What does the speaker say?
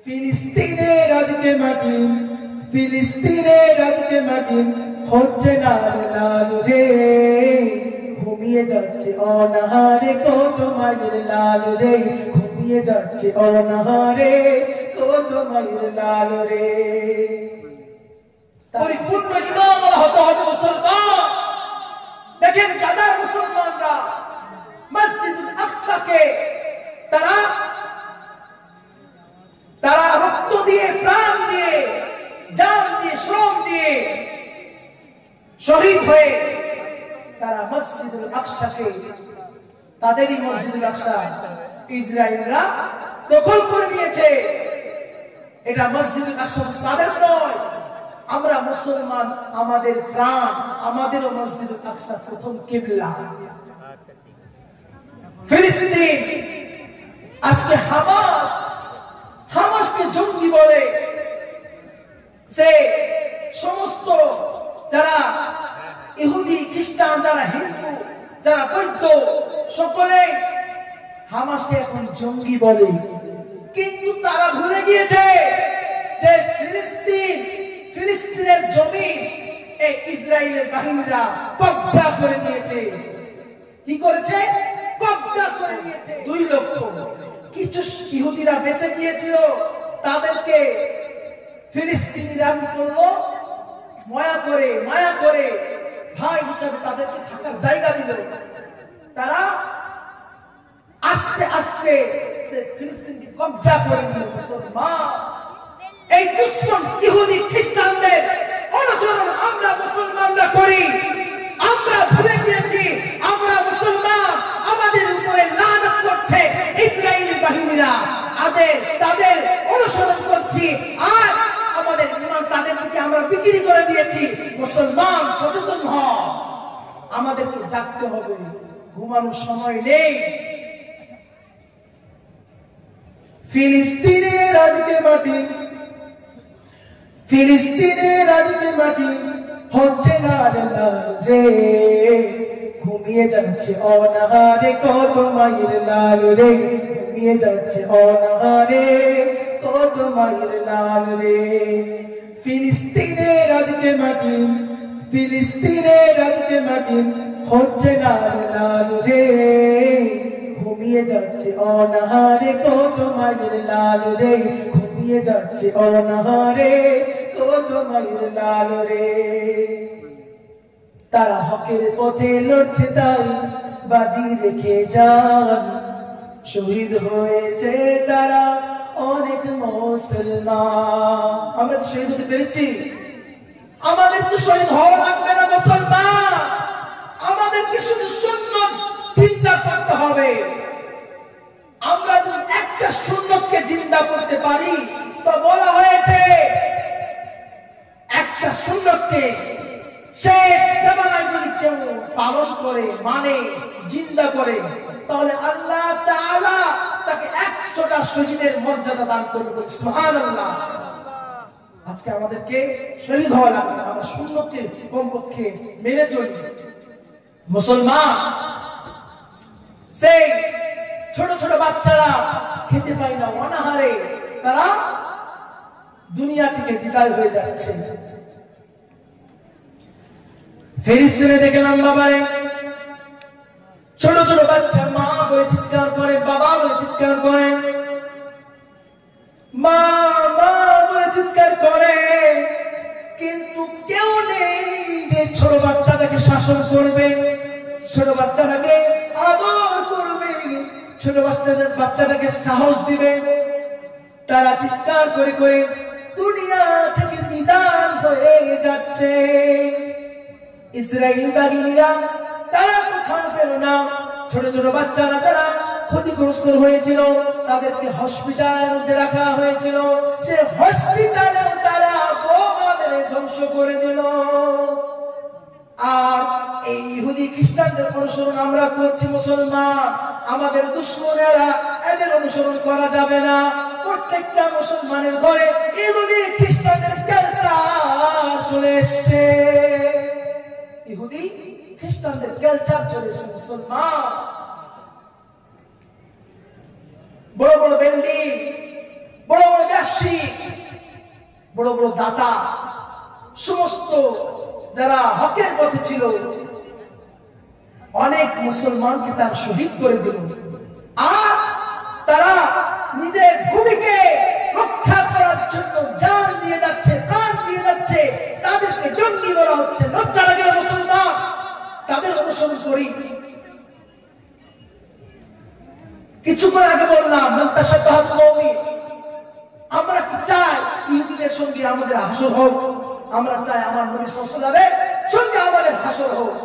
ফিলিস্তিনের আজকে মাটি, ফিলিস্তিনের আজকে মাটি হচ্ছে লাল লাল রে, ঘুমিয়ে যাচ্ছে অনাহারে কত মায়ের লাল রে, ঘুমিয়ে যাচ্ছে অনাহারে কত মায়ের লাল রে। পরিপূর্ণ ঈমান হতে হবে মুসলমান। দেখেন গাজার মুসলমানরা মসজিদুল আকসাকে তারা রক্ত দিয়ে, প্রাণ দিয়ে, জান দিয়ে, শ্রম দিয়ে শহীদ হয়ে তারা মসজিদুল আকসাকে, তাদেরই মসজিদুল আকসা ইসরায়েলরা দখল করে নিয়েছে। এটা মসজিদুল আকসা তাদের নয়, আমরা মুসলমান, আমাদের প্রাণ, আমাদেরও মসজিদুল আকসা প্রথম কিবলা। ফিলিস্তিন আজকে হামাসকে জঙ্গি বলে, সে সমস্ত যারা ইহুদি, খ্রিস্টান, যারা হিন্দু, যারা বৌদ্ধ, সকলে হামাসকে এখন জঙ্গি বলে। কিন্তু তারা ভুলে গিয়েছে যে ফিলিস্তিনের জমি এই ইসরায়েলের বাহিনীরা কব্জা করে নিয়েছে। কি করেছে? কব্জা করে নিয়েছে। 2 লক্ষ কিছু ইহুদিরা বেঁচে গিয়েছিল, তাদেরকে ফিলিস্তিনিরা করলো মায়া করে ভাই হিসাবে তাদেরকে থাকার জায়গা দিল। তারা আস্তে আস্তে ফিলিস্তিনকে কব্জা করে নিল। মুসলমান এই দুশ্মন ইহুদি খ্রিস্টানদের অনুসরণ আমরা মুসলমানরা করি। আমরা ভুলে গিয়েছি আমরা মুসলমান, আমাদের উপরে লানত করছে ইসরায়েলি বাহিনীরা, তাদের অনুসরণ করছি, আর আমাদের ঈমান তাদের দিকে আমরা বিক্রি করে দিয়েছি। মুসলমান সচেতন হও, আমাদেরকে জাগতে হবে, ঘুমানোর সময় নেই। ফিলিস্তিনের আজকে মাটি, ফিলিস্তিনের আজকে মাটি হচ্ছে লাল লাল রে, ঘুমিয়ে যাচ্ছে অনাহারে কত মায়ের লাল রে, ঘুমিয়ে যাচ্ছে অনাহারে কত মায়ের লাল রে। ফিলিস্তিনের আজকে মাটি, ফিলিস্তিনের আজকে মাটি হচ্ছে লাল লাল রে, ঘুমিয়ে যাচ্ছে অনাহারে কত মায়ের লাল রে, ঘুমিয়ে যাচ্ছে অনাহারে কত মায়ের লাল রে। তারা হকের পথে লড়ছে তাই বাজি রেখে যান, শহীদ হয়েছে তারা অনেক মুসলমান। আমরা কি শহীদ হতে পেরেছি? আমাদের কি শহীদ হওয়া লাগবে না মুসলমান? আমাদের কি শুধু সুন্নত চিন্তা করতে হবে? আমরা যদি একটা সুন্নতকে জিন্দা করতে পারি, তো বলা হয়েছে একটা সুন্নতকে শেষ জামানায় যদি কেউ পালন করে, মানে জিন্দা করে, তাহলে আল্লাহ তাআলা তাকে 100টা শহীদের মর্যাদা দান করবে। সুবহানাল্লাহ। আজকে আমাদেরকে শহীদ হওয়া লাগবে না, আমরা সুন্নতকে কমপক্ষে মেনে চলি। মুসলমান সেই ছোট ছোট বাচ্চারা খেতে পায় না, অনাহারে তারা দুনিয়া থেকে বিদায় হয়ে যাচ্ছে। ফিলিস্তিনে দেখলাম বাবারে, ছোট ছোট বাচ্চা মা বলে চিৎকার করে, বাবা বলে চিৎকার করে, মা মা বলে চিৎকার করে, কিন্তু কেউ নেই যে ছোট বাচ্চাটাকে শাসন করবে, ছোট বাচ্চাটাকে আদর করবে, ছোট বাচ্চাটাকে সাহস দিবে। তারা চিৎকার করে করে দুনিয়া থেকে বিদায় হয়ে যাচ্ছে। ইসরায়েল বাহিনীরা তারা কোথাও পেল না। ছোট ছোট বাচ্চারা যারা ক্ষতিগ্রস্ত হয়েছিল তাদেরকে হসপিটালের মধ্যে রাখা হয়েছিল, সে হসপিটালে তারা বোমা মেরে ধ্বংস করে দিল। আর এই ইহুদি খ্রিস্টানদের অনুসরণ আমরা করছি মুসলমান। আমাদের দুশমনেরা এদের অনুসরণ করা যাবে না। প্রত্যেকটা মুসলমানের ঘরে ইহুদি খ্রিস্টানদের কালচার চলে এসছে, ইহুদি খ্রিস্টানদের কালচার চলে এসছে। মুসলমান বড় বড় বিল্ডিং, বড় বড় ব্যবসা শিখ, বড় বড় দাতা, সমস্ত যারা হকের পথে ছিল, অনেক মুসলমানকে তার শহীদ করে দিল। আর তারা নিজের ভূমিকে রক্ষা করার জন্য জান দিয়ে যাচ্ছে, প্রাণ দিয়ে যাচ্ছে, তাদেরকে জঙ্গি বলা হচ্ছে। লজ্জা লাগে না মুসলমান? তাদের অনুসরণ করি। কিছুক্ষণ আগে বললাম আমরা কি চাই ইহুদিদের সঙ্গে আমাদের হাসর হোক? আমরা চাই আমার নবী সাল্লাল্লাহু আলাইহি ওয়াসাল্লামের সঙ্গে আমাদের হাসর হোক।